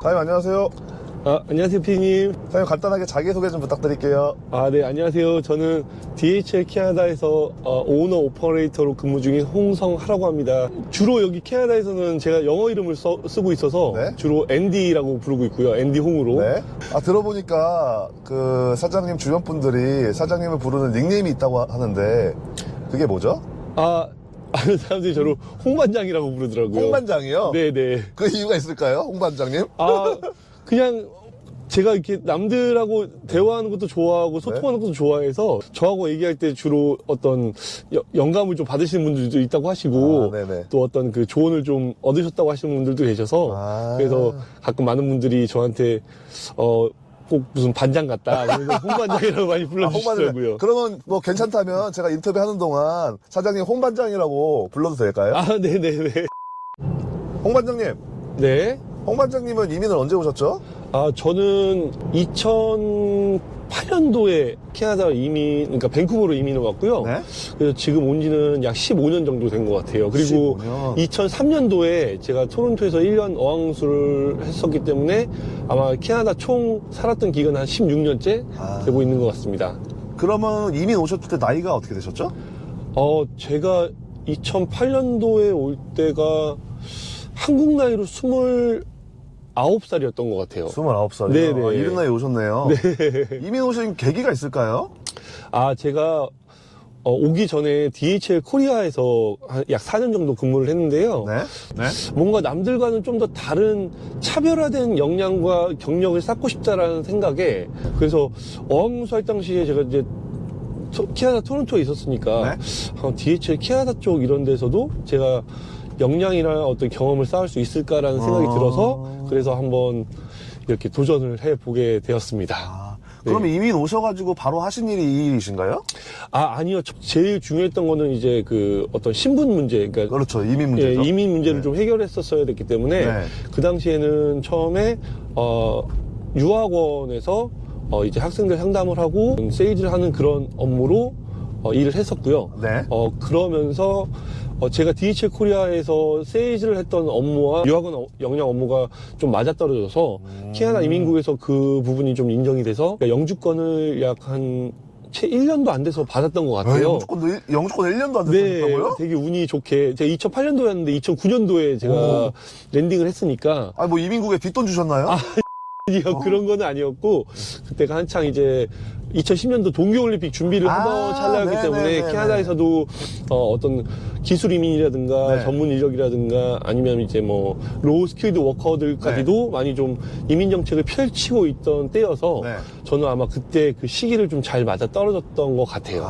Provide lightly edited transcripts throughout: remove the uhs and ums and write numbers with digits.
사장님 안녕하세요. 안녕하세요, 피디님. 사장님 간단하게 자기소개 좀 부탁드릴게요. 네, 안녕하세요. 저는 DHL 캐나다에서 오너 오퍼레이터로 근무 중인 홍성하라고 합니다. 주로 여기 캐나다에서는 제가 영어 이름을 쓰고 있어서 네? 주로 앤디라고 부르고 있고요. 앤디 홍으로. 네. 들어보니까 그 사장님 주변 분들이 사장님을 부르는 닉네임이 있다고 하는데 그게 뭐죠? 아는 사람들이 저를 홍반장이라고 부르더라고요. 홍반장이요? 네네. 그 이유가 있을까요? 홍반장님? 그냥 제가 이렇게 남들하고 대화하는 것도 좋아하고 소통하는 것도 좋아해서 저하고 얘기할 때 주로 어떤 영감을 좀 받으시는 분들도 있다고 하시고 네네. 또 어떤 그 조언을 좀 얻으셨다고 하시는 분들도 계셔서 그래서 가끔 많은 분들이 저한테 꼭 무슨 반장 같다 그래서 홍반장이라고 많이 불러주시더라고요. 그러면 뭐 괜찮다면 제가 인터뷰하는 동안 사장님 홍반장이라고 불러도 될까요? 네네네. 홍반장님. 네. 홍반장님은 이민을 언제 오셨죠? 저는 2008년도에 캐나다 그러니까 밴쿠버로 이민을 왔고요. 네? 그래서 지금 온 지는 약 15년 정도 된 것 같아요. 그리고 15년. 2003년도에 제가 토론토에서 1년 어학연수를 했었기 때문에 아마 캐나다 총 살았던 기간은 한 16년째 되고 있는 것 같습니다. 그러면 이민 오셨을 때 나이가 어떻게 되셨죠? 제가 2008년도에 올 때가 한국 나이로 29살이었던 것 같아요. 29살이요? 네네. 이른 나이에 오셨네요. 네. 이민 오신 계기가 있을까요? 제가 오기 전에 DHL 코리아에서 약 4년 정도 근무를 했는데요. 네. 네. 뭔가 남들과는 좀 더 다른 차별화된 역량과 경력을 쌓고 싶다라는 생각에 그래서 어학연수 할 당시에 제가 이제 캐나다 토론토에 있었으니까 DHL 캐나다 쪽 이런 데서도 제가 역량이나 어떤 경험을 쌓을 수 있을까라는 생각이 들어서 그래서 한번 이렇게 도전을 해보게 되었습니다. 그러면 이민 오셔가지고 바로 하신 일이 이 일이신가요? 아니요. 제일 중요했던 거는 이제 그 어떤 신분 문제, 그러니까 그렇죠. 이민 문제죠. 이민 문제를 좀 해결했었어야 됐기 때문에 그 당시에는 처음에 유학원에서 이제 학생들 상담을 하고 세일즈를 하는 그런 업무로 일을 했었고요. 네. 그러면서 제가 DHL 코리아에서 세일즈를 했던 업무와 유학원 역량 업무가 좀 맞아떨어져서 캐나다 이민국에서 그 부분이 좀 인정이 돼서 영주권을 약 한 채 1년도 안 돼서 받았던 것 같아요. 영주권 1년도 안 됐다고요? 네, 되게 운이 좋게 제가 2008년도였는데 2009년도에 제가 랜딩을 했으니까 뭐 이민국에 뒷돈 주셨나요? 아니요, 그런 건 아니었고 그때가 한창 이제 2010년도 동계올림픽 준비를 하던 찰나였기 때문에 캐나다에서도 어떤 기술 이민이라든가 전문 인력이라든가 아니면 이제 뭐 로우 스킬드 워커들까지도 많이 좀 이민 정책을 펼치고 있던 때여서 저는 아마 그때 그 시기를 좀 잘 맞아 떨어졌던 것 같아요.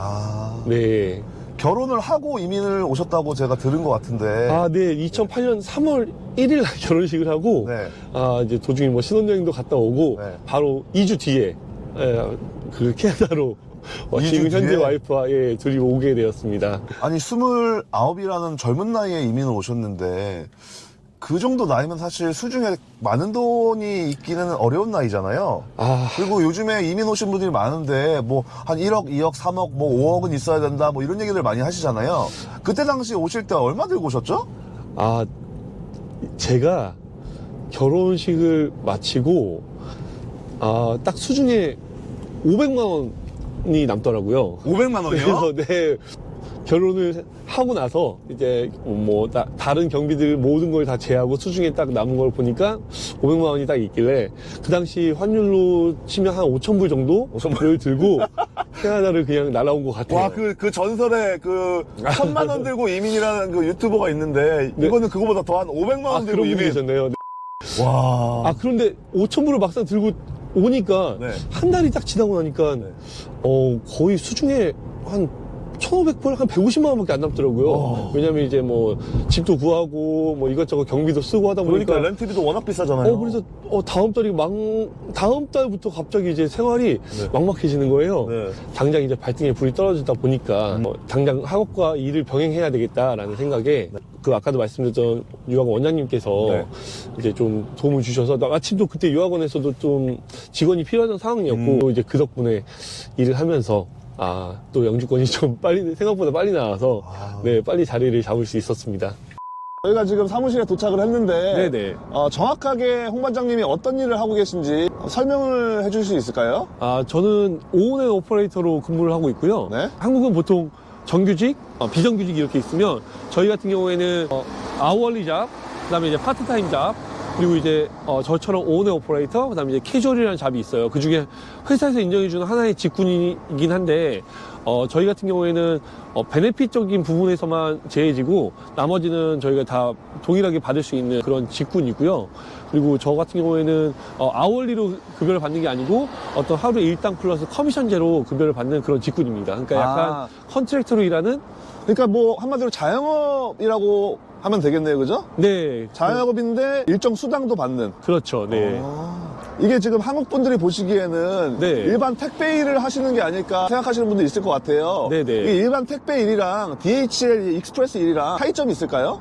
네. 결혼을 하고 이민을 오셨다고 제가 들은 것 같은데. 네. 2008년 3월 1일 날 결혼식을 하고, 이제 도중에 뭐 신혼여행도 갔다 오고, 바로 2주 뒤에, 그 캐나다로, 지금 현재 와이프와 둘이 오게 되었습니다. 아니, 29이라는 젊은 나이에 이민을 오셨는데, 그 정도 나이면 사실 수중에 많은 돈이 있기는 어려운 나이잖아요. 그리고 요즘에 이민 오신 분들이 많은데 뭐 한 1억, 2억, 3억, 뭐 5억은 있어야 된다 뭐 이런 얘기들 많이 하시잖아요. 그때 당시 오실 때 얼마 들고 오셨죠? 제가 결혼식을 마치고 딱 수중에 500만 원이 남더라고요. 500만 원이요? 그래서 결혼을 하고 나서 이제 뭐 다른 경비들 모든 걸 다 제하고 수중에 딱 남은 걸 보니까 500만 원이 딱 있길래 그 당시 환율로 치면 한 5,000불 정도를 들고 캐나다를 그냥 날아온 것 같아요. 와, 그 전설의 그 1,000만 원 들고 이민이라는 그 유튜버가 있는데 이거는 그거보다 더 한 500만 원 들고 그런 분이 이민. 계셨네요. 와. 그런데 5,000불을 막상 들고 오니까 한 달이 딱 지나고 나니까 거의 수중에 한 1,500불? 한 150만 원밖에 안 남더라고요. 왜냐면 이제 뭐 집도 구하고 뭐 이것저것 경비도 쓰고 하다 보니까. 그러니까 렌트비도 워낙 비싸잖아요. 그래서 다음 달부터 갑자기 이제 생활이 막막해지는 거예요. 당장 이제 발등에 불이 떨어지다 보니까 당장 학업과 일을 병행해야 되겠다라는 생각에 그 아까도 말씀드렸던 유학원 원장님께서 이제 좀 도움을 주셔서 마침 또 그때 유학원에서도 좀 직원이 필요하던 상황이었고 이제 그 덕분에 일을 하면서 또 영주권이 좀 생각보다 빨리 나와서 빨리 자리를 잡을 수 있었습니다. 저희가 지금 사무실에 도착을 했는데 네네. 정확하게 홍 반장님이 어떤 일을 하고 계신지 설명을 해줄 수 있을까요? 저는 오온앤 오퍼레이터로 근무를 하고 있고요. 네. 한국은 보통 정규직, 비정규직 이렇게 있으면 저희 같은 경우에는 아워리 잡, 그다음에 이제 파트타임 잡, 그리고 이제 저처럼 오온앤 오퍼레이터, 그다음에 이제 캐주얼이라는 잡이 있어요. 그 중에 회사에서 인정해주는 하나의 직군이긴 한데 저희 같은 경우에는 베네핏적인 부분에서만 제해지고 나머지는 저희가 다 동일하게 받을 수 있는 그런 직군이고요. 그리고 저 같은 경우에는 아월리로 급여를 받는 게 아니고 어떤 하루 일당 플러스 커미션제로 급여를 받는 그런 직군입니다. 그러니까 약간 컨트랙터로 일하는. 그러니까 뭐 한마디로 자영업이라고 하면 되겠네요, 그죠? 네. 자영업인데 일정 수당도 받는. 그렇죠. 네. 이게 지금 한국 분들이 보시기에는 네. 일반 택배 일을 하시는 게 아닐까 생각하시는 분도 있을 것 같아요. 네네. 이게 일반 택배 일이랑 DHL 익스프레스 일이랑 차이점이 있을까요?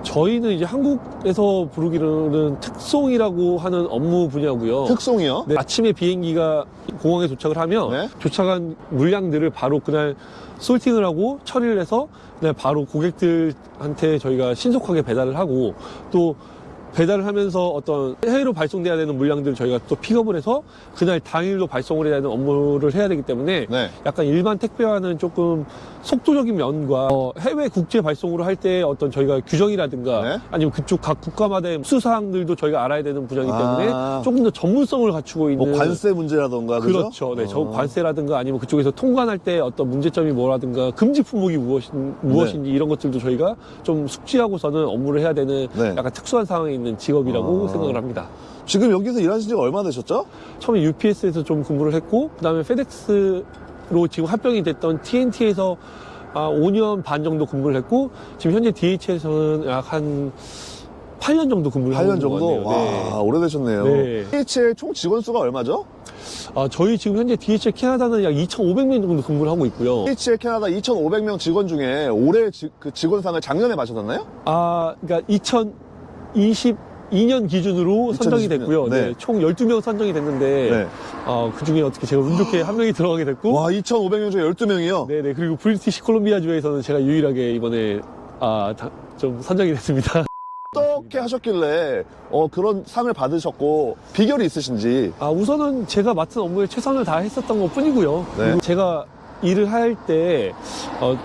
저희는 이제 한국에서 부르기로는 특송이라고 하는 업무 분야고요. 특송이요? 네, 아침에 비행기가 공항에 도착을 하면 네. 도착한 물량들을 바로 그날 솔팅을 하고 처리를 해서 그날 바로 고객들한테 저희가 신속하게 배달을 하고 또 배달을 하면서 어떤 해외로 발송돼야 되는 물량들을 저희가 또 픽업을 해서 그날 당일로 발송을 해야 되는 업무를 해야 되기 때문에 네. 약간 일반 택배와는 조금 속도적인 면과 해외 국제 발송으로 할 때 어떤 저희가 규정이라든가 네. 아니면 그쪽 각 국가마다의 수사항들도 저희가 알아야 되는 분야이기 때문에 아. 조금 더 전문성을 갖추고 있는 뭐 관세 문제라던가 그죠? 그렇죠. 네, 저 관세라든가 아니면 그쪽에서 통관할 때 어떤 문제점이 뭐라든가 금지 품목이 무엇인지 이런 것들도 저희가 좀 숙지하고서는 업무를 해야 되는 네. 약간 특수한 상황에 있는 직업이라고 생각을 합니다. 지금 여기서 일하신 지가 얼마나 되셨죠? 처음에 UPS에서 좀 근무를 했고 그다음에 페덱스로 지금 합병이 됐던 TNT에서 5년 반 정도 근무를 했고 지금 현재 DH에서는 약 한 8년 정도 근무를 하고 8년 있는 것 정도? 같네요. 와, 네. 오래되셨네요. 네. DHL 총 직원 수가 얼마죠? 저희 지금 현재 DHL 캐나다는 약 2,500명 정도 근무를 하고 있고요. DHL 캐나다 2,500명 직원 중에 올해 그 직원상을 작년에 받으셨나요? 그러니까 2022년 기준으로 선정이 2020년. 됐고요. 네. 네, 총 12명 선정이 됐는데 네. 그 중에 어떻게 제가 운 좋게 한 명이 들어가게 됐고 와, 2,500명 중에 12명이요? 네네 그리고 브리티시 콜롬비아 주에서는 제가 유일하게 이번에 좀 선정이 됐습니다. 어떻게 하셨길래 그런 상을 받으셨고 비결이 있으신지. 우선은 제가 맡은 업무에 최선을 다했었던 것 뿐이고요. 네. 그리고 제가 일을 할 때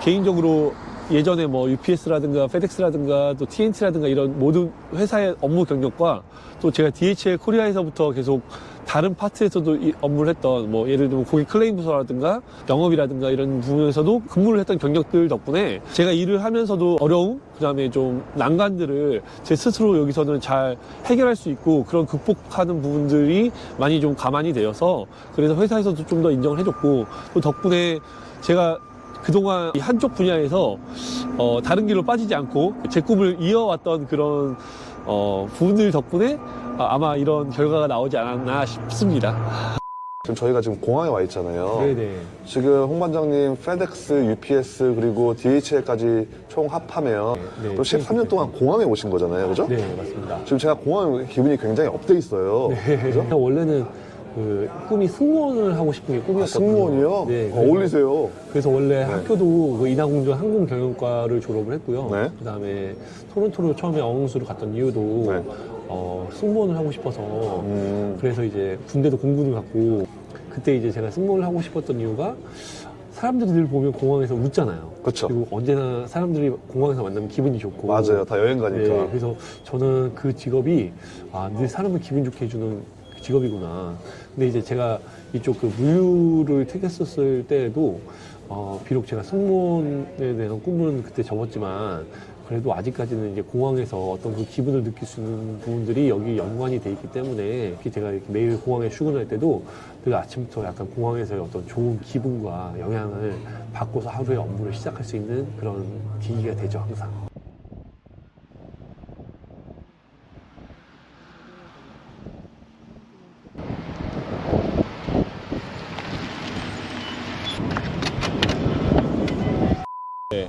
개인적으로 예전에 뭐 UPS라든가 페덱스라든가 또 TNT라든가 이런 모든 회사의 업무 경력과 또 제가 DHL 코리아에서부터 계속 다른 파트에서도 업무를 했던 뭐 예를 들면 고객 클레임 부서라든가 영업이라든가 이런 부분에서도 근무를 했던 경력들 덕분에 제가 일을 하면서도 어려움 그다음에 좀 난관들을 제 스스로 여기서는 잘 해결할 수 있고 그런 극복하는 부분들이 많이 좀 가만히 되어서 그래서 회사에서도 좀 더 인정을 해줬고 또 덕분에 제가 그동안 이 한쪽 분야에서 다른 길로 빠지지 않고 제 꿈을 이어왔던 그런 부분들 덕분에 아마 이런 결과가 나오지 않았나 싶습니다. 지금 저희가 지금 공항에 와 있잖아요. 네네. 지금 홍 반장님 페덱스, UPS 그리고 DHL까지 총 합하면 네, 또 13년 동안 공항에 오신 거잖아요, 그죠? 네, 맞습니다. 지금 제가 공항에 기분이 굉장히 업돼 있어요. 그죠? 원래는 꿈이 승무원을 하고 싶은 게 꿈이었거든요. 승무원이요? 네. 어울리세요. 그래서 원래 학교도 그 인하공전 항공경영과를 졸업을 했고요. 네. 그다음에 토론토로 처음에 어학연수를 갔던 이유도 네. 승무원을 하고 싶어서 그래서 이제 군대도 공군을 갔고 그때 이제 제가 승무원을 하고 싶었던 이유가 사람들이 늘 보면 공항에서 웃잖아요. 그쵸. 그리고 언제나 사람들이 공항에서 만나면 기분이 좋고. 맞아요. 다 여행 가니까. 네, 그래서 저는 그 직업이 늘 사람을 기분 좋게 해주는 직업이구나. 근데 이제 제가 이쪽 그 물류를 택했었을 때에도 비록 제가 승무원에 대한 꿈은 그때 접었지만 그래도 아직까지는 이제 공항에서 어떤 그 기분을 느낄 수 있는 부분들이 여기 연관이 돼 있기 때문에 이렇게 제가 이렇게 매일 공항에 출근할 때도 늘 아침부터 약간 공항에서의 어떤 좋은 기분과 영향을 받고서 하루의 업무를 시작할 수 있는 그런 계기가 되죠, 항상.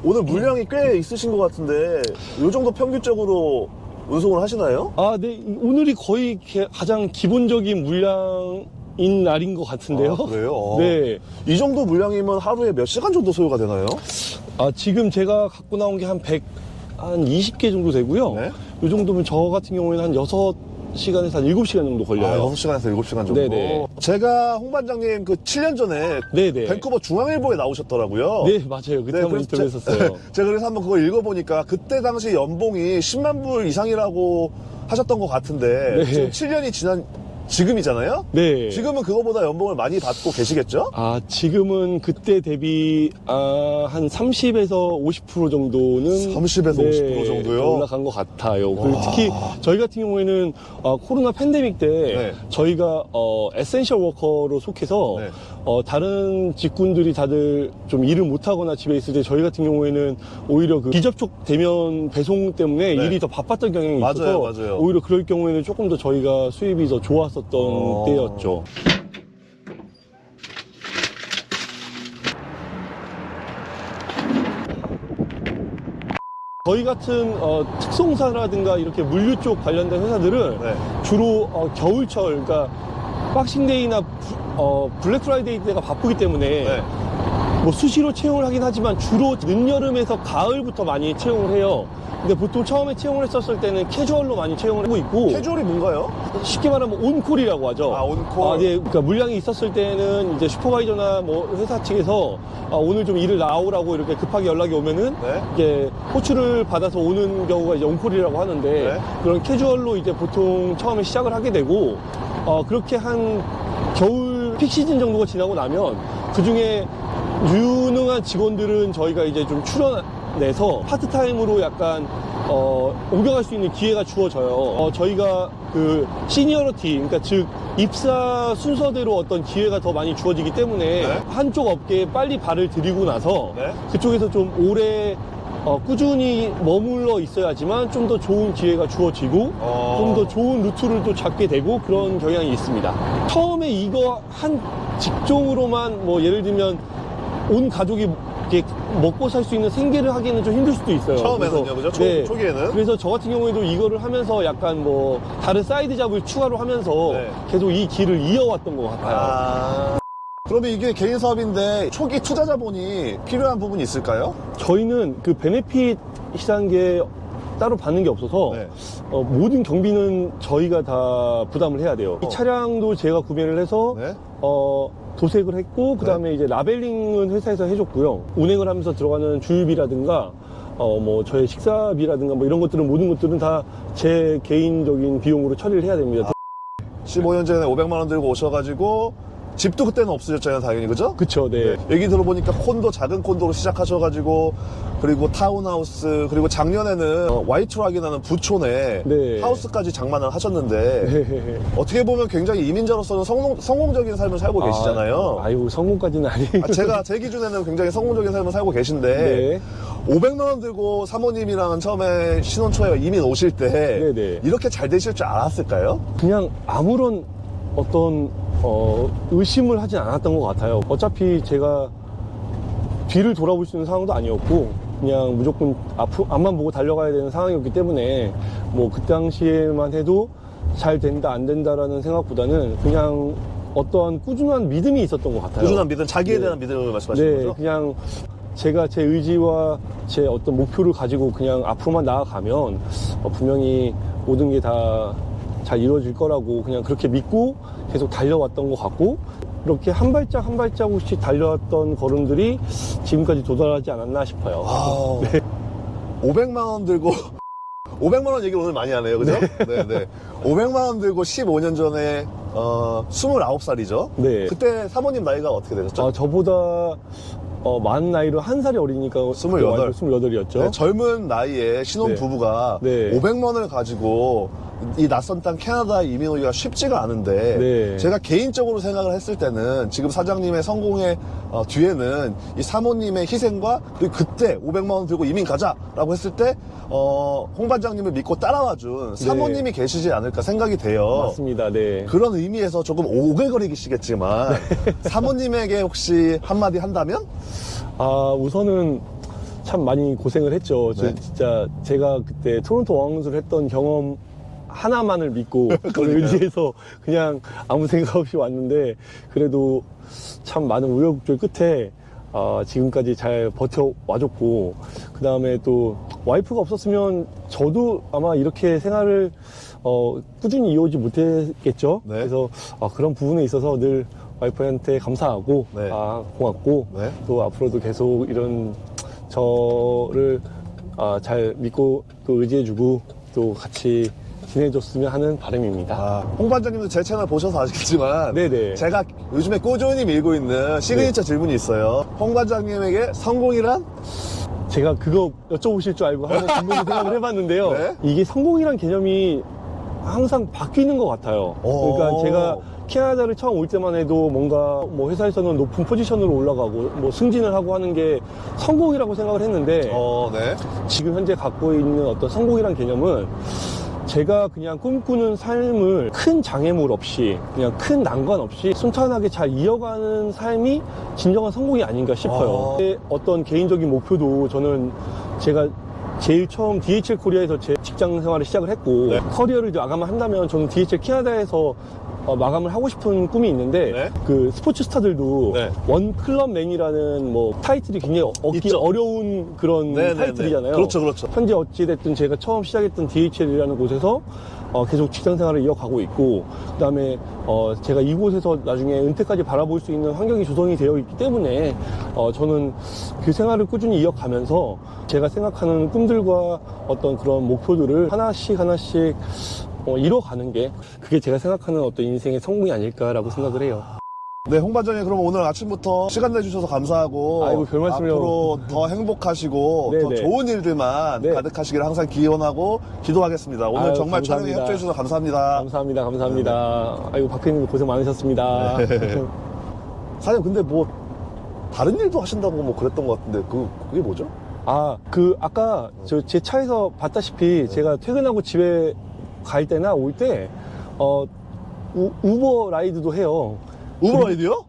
오늘 물량이 꽤 있으신 것 같은데 이 정도 평균적으로 운송을 하시나요? 네. 오늘이 거의 가장 기본적인 물량인 날인 것 같은데요. 그래요? 네. 이 정도 물량이면 하루에 몇 시간 정도 소요가 되나요? 지금 제가 갖고 나온 게 한 한 20개 정도 되고요. 네. 이 정도면 저 같은 경우에는 한 6시간에서 한 7시간 정도 걸려요. 6시간에서 7시간 정도. 네네. 제가 홍 반장님 그 7년 전에 네네. 밴쿠버 중앙일보에 나오셨더라고요. 네, 맞아요. 그때 네, 한번 그래서 인터뷰 했었어요. 제가 그래서 한번 그걸 읽어보니까 그때 당시 연봉이 10만 불 이상이라고 하셨던 것 같은데 네. 지금 7년이 지난 지금이잖아요? 네. 지금은 그거보다 연봉을 많이 받고 계시겠죠? 지금은 그때 대비, 한 30에서 50% 정도는. 30에서 50% 정도요? 더 올라간 것 같아요. 그리고 특히 저희 같은 경우에는, 코로나 팬데믹 때 네. 저희가, 에센셜 워커로 속해서, 네. 다른 직군들이 다들 좀 일을 못하거나 집에 있을 때 저희 같은 경우에는 오히려 그 비접촉 대면 배송 때문에 네. 일이 더 바빴던 경향이 맞아요, 있어서 맞아요. 오히려 그럴 경우에는 조금 더 저희가 수입이 더 좋았었던 때였죠. 저희 같은 특송사라든가 이렇게 물류 쪽 관련된 회사들은 네. 주로 겨울철, 그러니까 박싱데이나 블랙 프라이데이 때가 바쁘기 때문에 네. 뭐 수시로 채용을 하긴 하지만 주로 늦여름에서 가을부터 많이 채용을 해요. 근데 보통 처음에 채용을 했었을 때는 캐주얼로 많이 채용을 하고 있고, 캐주얼이 뭔가요? 쉽게 말하면 온콜이라고 하죠. 온콜. 네. 그러니까 물량이 있었을 때는 이제 슈퍼바이저나 뭐 회사 측에서 오늘 좀 일을 나오라고 이렇게 급하게 연락이 오면은 네. 이제 호출을 받아서 오는 경우가 이제 온콜이라고 하는데, 네. 그런 캐주얼로 이제 보통 처음에 시작을 하게 되고, 그렇게 한 겨울 픽 시즌 정도가 지나고 나면 그 중에 유능한 직원들은 저희가 이제 좀 출연해서 파트타임으로 약간 옮겨갈 수 있는 기회가 주어져요. 저희가 그 시니어리티, 그러니까 즉 입사 순서대로 어떤 기회가 더 많이 주어지기 때문에 네. 한쪽 업계에 빨리 발을 들이고 나서 네. 그쪽에서 좀 오래 꾸준히 머물러 있어야지만 좀 더 좋은 기회가 주어지고 좀 더 좋은 루트를 또 잡게 되고 그런 경향이 있습니다. 처음에 이거 한 직종으로만 뭐 예를 들면 온 가족이 이렇게 먹고 살 수 있는 생계를 하기는 좀 힘들 수도 있어요. 처음에는요, 그죠? 초기에는? 그래서 저 같은 경우에도 이거를 하면서 약간 뭐 다른 사이드 잡을 추가로 하면서 네. 계속 이 길을 이어왔던 것 같아요. 그러면 이게 개인 사업인데 초기 투자 자본이 필요한 부분이 있을까요? 저희는 그 베네핏이라는 게 따로 받는 게 없어서 네. 모든 경비는 저희가 다 부담을 해야 돼요. 이 차량도 제가 구매를 해서 네. 도색을 했고 그 다음에 이제 라벨링은 회사에서 해줬고요. 운행을 하면서 들어가는 주유비라든가 뭐 저의 식사비라든가 뭐 이런 것들은 모든 것들은 다 제 개인적인 비용으로 처리를 해야 됩니다. 15년 전에 500만 원 들고 오셔가지고 집도 그때는 없으셨잖아요, 당연히, 그죠? 그쵸, 네. 얘기 들어보니까 콘도, 작은 콘도로 시작하셔가지고, 그리고 타운하우스, 그리고 작년에는 와이트락이라는 부촌에 네. 하우스까지 장만을 하셨는데, 어떻게 보면 굉장히 이민자로서는 성공적인 삶을 살고 계시잖아요. 아유, 성공까지는 아니에요. 제 기준에는 굉장히 성공적인 삶을 살고 계신데, 네. 500만 원 들고 사모님이랑 처음에 신혼 초에 이민 오실 때, 네네. 이렇게 잘 되실 줄 알았을까요? 그냥 아무런 어떤 의심을 하진 않았던 것 같아요. 어차피 제가 뒤를 돌아볼 수 있는 상황도 아니었고 그냥 무조건 앞만 보고 달려가야 되는 상황이었기 때문에 뭐 그 당시에만 해도 잘 된다 안 된다라는 생각보다는 그냥 어떠한 꾸준한 믿음이 있었던 것 같아요. 꾸준한 믿음, 자기에 네. 대한 믿음을 말씀하시는 네, 거죠? 그냥 제가 제 의지와 제 어떤 목표를 가지고 그냥 앞으로만 나아가면 분명히 모든 게 다 잘 이루어질 거라고 그냥 그렇게 믿고 계속 달려왔던 것 같고, 이렇게 한 발짝 한 발자국씩 달려왔던 걸음들이 지금까지 도달하지 않았나 싶어요. 500만 원 들고 500만 원 얘기 오늘 많이 하네요, 그죠? 네. 500만 원 들고 15년 전에 29살이죠. 네. 그때 사모님 나이가 어떻게 되셨죠? 저보다 많은 나이로 한 살이 어리니까 28. 28이었죠. 네, 젊은 나이에 신혼 네. 부부가 네. 500만 원을 가지고 이 낯선 땅 캐나다에 이민 오기가 쉽지가 않은데 네. 제가 개인적으로 생각을 했을 때는 지금 사장님의 성공의 뒤에는 이 사모님의 희생과 그리고 그때 500만 원 들고 이민 가자라고 했을 때 홍 반장님을 믿고 따라와준 사모님이 계시지 않을까 생각이 돼요. 맞습니다. 네. 그런 의미에서 조금 오글거리시겠지만 사모님에게 혹시 한마디 한다면? 우선은 참 많이 고생을 했죠. 네. 진짜 제가 그때 토론토 왕수를 했던 경험 하나만을 믿고 그 의지에서 그냥 아무 생각 없이 왔는데, 그래도 참 많은 우여곡절 끝에 지금까지 잘 버텨와줬고, 그 다음에 또 와이프가 없었으면 저도 아마 이렇게 생활을 꾸준히 이어오지 못했겠죠. 네. 그래서 그런 부분에 있어서 늘 와이프한테 감사하고 네. 고맙고 네. 또 앞으로도 계속 이런 저를 잘 믿고 또 의지해주고 또 같이 지내줬으면 하는 바람입니다. 홍 반장님도 제 채널 보셔서 아시겠지만 네네. 제가 요즘에 꾸준히 밀고 있는 시그니처 질문이 있어요. 홍 반장님에게 성공이란? 제가 그거 여쭤보실 줄 알고 한번 분명히 생각을 해봤는데요. 네? 이게 성공이란 개념이 항상 바뀌는 것 같아요. 오. 그러니까 제가 캐나다를 처음 올 때만 해도 뭔가 뭐 회사에서는 높은 포지션으로 올라가고 뭐 승진을 하고 하는 게 성공이라고 생각을 했는데 네. 지금 현재 갖고 있는 어떤 성공이란 개념은 제가 그냥 꿈꾸는 삶을 큰 장애물 없이 그냥 큰 난관 없이 순탄하게 잘 이어가는 삶이 진정한 성공이 아닌가 싶어요. 어떤 개인적인 목표도 저는 제가 제일 처음 DHL 코리아에서 제 직장 생활을 시작을 했고 네. 커리어를 마감을 한다면 저는 DHL 캐나다에서 마감을 하고 싶은 꿈이 있는데 네. 그 스포츠 스타들도 네. 원 클럽맨이라는 뭐 타이틀이 굉장히 얻기 있죠. 어려운 그런 네, 네, 타이틀이잖아요. 네. 그렇죠, 그렇죠. 현재 어찌됐든 제가 처음 시작했던 DHL이라는 곳에서 계속 직장 생활을 이어가고 있고, 그 다음에 제가 이곳에서 나중에 은퇴까지 바라볼 수 있는 환경이 조성이 되어 있기 때문에 저는 그 생활을 꾸준히 이어가면서 제가 생각하는 꿈들과 어떤 그런 목표들을 하나씩 이뤄가는 게 그게 제가 생각하는 어떤 인생의 성공이 아닐까라고 생각을 해요. 네, 홍 반장님 그럼 오늘 아침부터 시간 내주셔서 감사하고 아이고, 별 말씀을요. 앞으로 더 행복하시고 네, 더 네. 좋은 일들만 네. 가득하시기를 항상 기원하고 기도하겠습니다. 오늘 아유, 정말 감사합니다. 촬영에 협조해 주셔서 감사합니다. 감사합니다. 아이고, 박 PD님 고생 많으셨습니다. 사장님 근데 뭐 다른 일도 하신다고 뭐 그랬던 것 같은데 그게 뭐죠? 아까 제 차에서 봤다시피 제가 퇴근하고 집에 갈 때나 올 때, 우버 라이드도 해요. 우버 라이드요?